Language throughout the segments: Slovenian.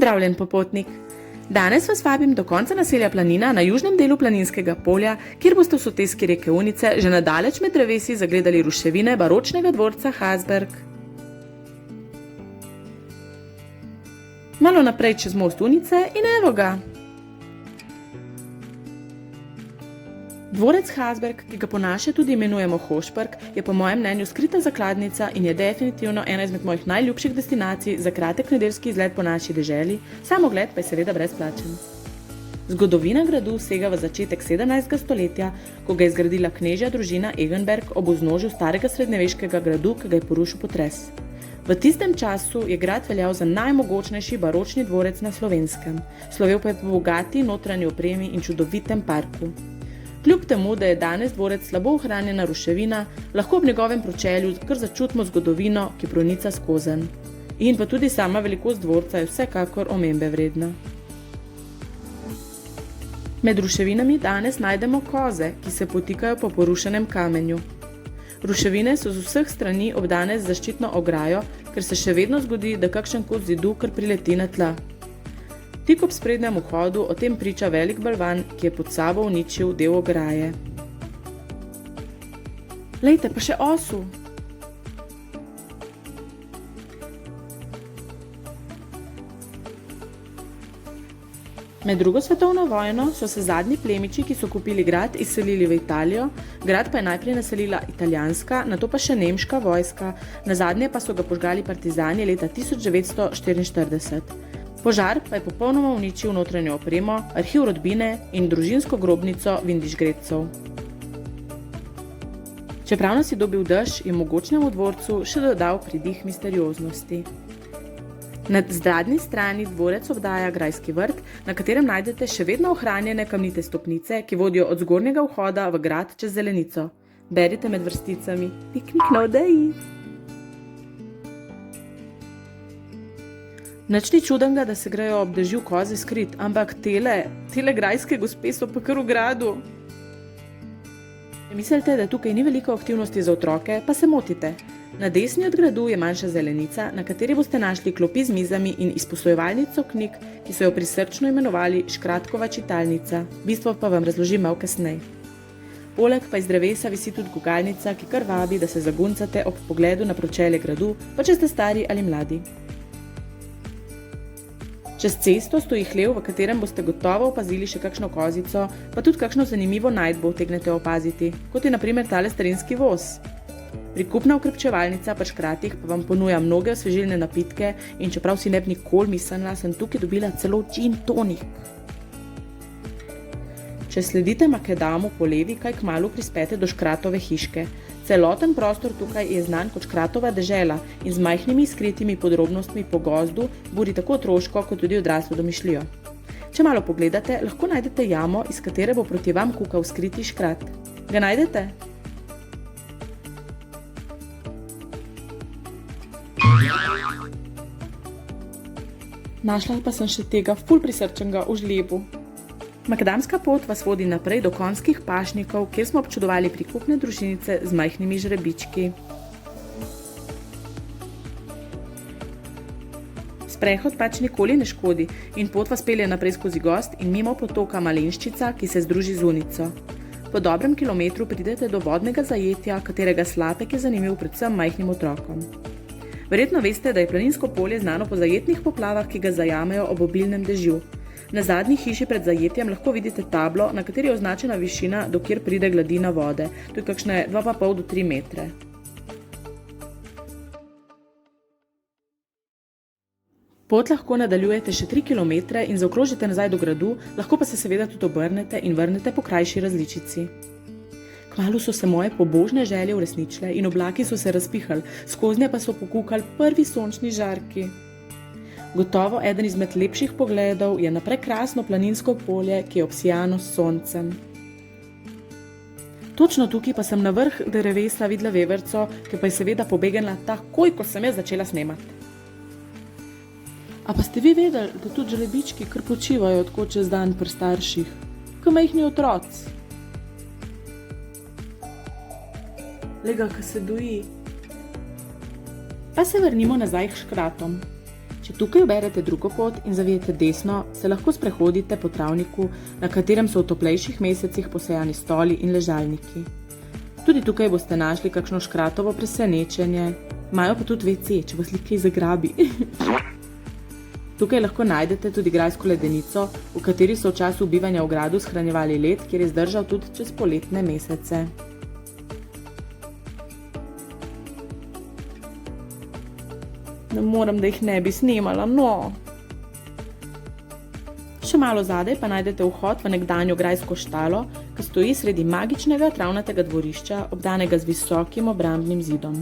Pozdravljen, popotnik! Danes vas vabim do konca naselja Planina na južnem delu Planinskega polja, kjer boste v soteski reke Unice že nadaleč med drevesi zagledali ruševine baročnega dvorca Hasberg. Malo naprej čez most Unice in evo ga! Dvorec Hasberg, ki ga po naše tudi imenujemo Hošpark, je po mojem mnenju skrita zakladnica in je definitivno ena izmed mojih najljubših destinacij za kratek nedeljski izlet po naši deželi, sam ogled pa je seveda brezplačen. Zgodovina gradu sega v začetek 17. stoletja, ko ga je zgradila knežja družina Egenberg ob vznožju starega srednjeveškega gradu, ki ga je porušil potres. V tistem času je grad veljal za najmogočnejši baročni dvorec na Slovenskem, slovel pa je po bogati notranji opremi in čudovitem parku. Kljub temu, da je danes dvorec slabo ohranjena ruševina, lahko ob njegovem pročelju kar začutimo zgodovino, ki pronica skozenj. In pa tudi sama velikost dvorca je vsekakor omembe vredna. Med ruševinami danes najdemo koze, ki se potikajo po porušenem kamenju. Ruševine so z vseh strani obdane z zaščitno ograjo, ker se še vedno zgodi, da kakšen kos zidu kar prileti na tla. Tik ob sprednjem vhodu o tem priča velik balvan, ki je pod sabo uničil del ograje. Lejte, pa še osu! Med drugo svetovno vojno so se zadnji plemiči, ki so kupili grad, izselili v Italijo, grad pa je najprej naselila italijanska, nato pa še nemška vojska, nazadnje pa so ga požgali partizani leta 1944. Požar pa je popolnoma uničil notranjo opremo, arhiv rodbine in družinsko grobnico Vindišgredcev. Čeprav nas je dobil dež, je mogočnemu dvorcu še dodal pridih misterioznosti. Na zadnji strani dvorec obdaja grajski vrt, na katerem najdete še vedno ohranjene kamnite stopnice, ki vodijo od zgornjega vhoda v grad čez zelenico. Berite med vrsticami. Piknik na odeji! Nič ni čudenega, da se grejo ob dežju koze skrit, ampak tele grajske gospe so pa kar v gradu. Če mislite, da tukaj ni veliko aktivnosti za otroke, pa se motite. Na desni od gradu je manjša zelenica, na kateri boste našli klopi z mizami in izposojevalnico knjig, ki so jo prisrčno imenovali Škratkova čitalnica. Bistvo pa vam razložim malo kasneje. Poleg pa iz drevesa visi tudi gugalnica, ki kar vabi, da se zaguncate ob pogledu na pročelje gradu, pa če ste stari ali mladi. Čez cesto stoji hlev, v katerem boste gotovo opazili še kakšno kozico, pa tudi kakšno zanimivo najdbo utegnete opaziti, kot je na primer tale starinski voz. Prikupna okrepčevalnica pa škratih pa vam ponuja mnoge osvežilne napitke in čeprav si ne bi nikoli mislila, sem tukaj dobila celo gin tonik. Če sledite Makedamu po levi, kaj kmalu prispete do Škratove hiške. Celoten prostor tukaj je znan kot Škratova dežela in z majhnimi skritimi podrobnostmi po gozdu buri tako otroško kot tudi odraslo domišljijo. Če malo pogledate, lahko najdete jamo, iz katere bo proti vam kukal skriti škrat. Ga najdete? Našla pa sem še tega ful prisrčenega v žlebu. Makadamska pot vas vodi naprej do konjskih pašnikov, kjer smo občudovali prikupne družinice z majhnimi žrebički. Sprehod pač nikoli ne škodi in pot vas pelje naprej skozi gozd in mimo potoka Malenščica, ki se združi z Unico. Po dobrem kilometru pridete do vodnega zajetja, katerega slapek je zanimiv predvsem majhnim otrokom. Verjetno veste, da je Planinsko polje znano po zajetnih poplavah, ki ga zajamejo ob obilnem dežju. Na zadnji hiši pred zajetjem lahko vidite tablo, na kateri je označena višina, do kjer pride gladina vode. To je kakšne 2,5 do 3 metre. Pot lahko nadaljujete še 3 kilometre in zaokrožite nazaj do gradu, lahko pa se seveda tudi obrnete in vrnete po krajši različici. Kmalu so se moje pobožne želje uresničile in oblaki so se razpihali, skoznje pa so pokukali prvi sončni žarki. Gotovo eden izmed lepših pogledov je na prekrasno planinsko polje, ki je obsijano s soncem. Točno tukaj pa sem na vrh drevesa videla veverco, ki pa je seveda pobegnila takoj, ko sem jaz začela snemati. A pa ste vi vedeli, da tudi žrebički kar počivajo tako čez dan pri starših, ko majhni otroci? Lega, ko se doji. Pa se vrnimo nazaj k škratom. Če tukaj uberete drugo pot in zavijete desno, se lahko sprehodite po travniku, na katerem so v toplejših mesecih posejani stoli in ležalniki. Tudi tukaj boste našli kakšno škratovo presenečenje, imajo pa tudi WC, če vas kaj zagrabi. Tukaj lahko najdete tudi grajsko ledenico, v kateri so v času bivanja v gradu shranjevali led, kjer je zdržal tudi čez poletne mesece. Ne morem, da jih ne bi snemala, no. Še malo zadaj pa najdete vhod v nekdanjo grajsko štalo, ki stoji sredi magičnega travnatega dvorišča, obdanega z visokim obrambnim zidom.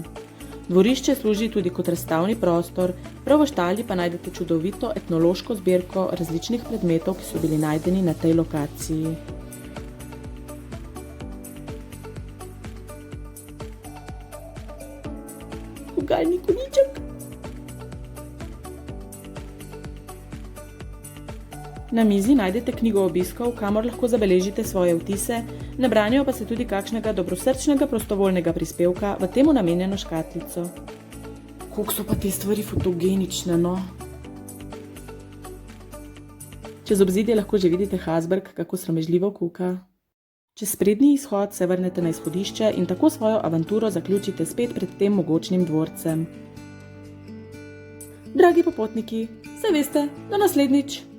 Dvorišče služi tudi kot razstavni prostor, prav v štali pa najdete čudovito etnološko zbirko različnih predmetov, ki so bili najdeni na tej lokaciji. Gugalni konjiček. Na mizi najdete knjigo obiskov, kamor lahko zabeležite svoje vtise, nabranijo pa se tudi kakšnega dobrosrčnega prostovoljnega prispevka v temu namenjeno škatlico. Koliko so pa te stvari fotogenične, no? Čez obzidje lahko že vidite Hasberg, kako sramežljivo kuka. Čez sprednji izhod se vrnete na izhodišče in tako svojo avanturo zaključite spet pred tem mogočnim dvorcem. Dragi popotniki, saj veste, do naslednjič!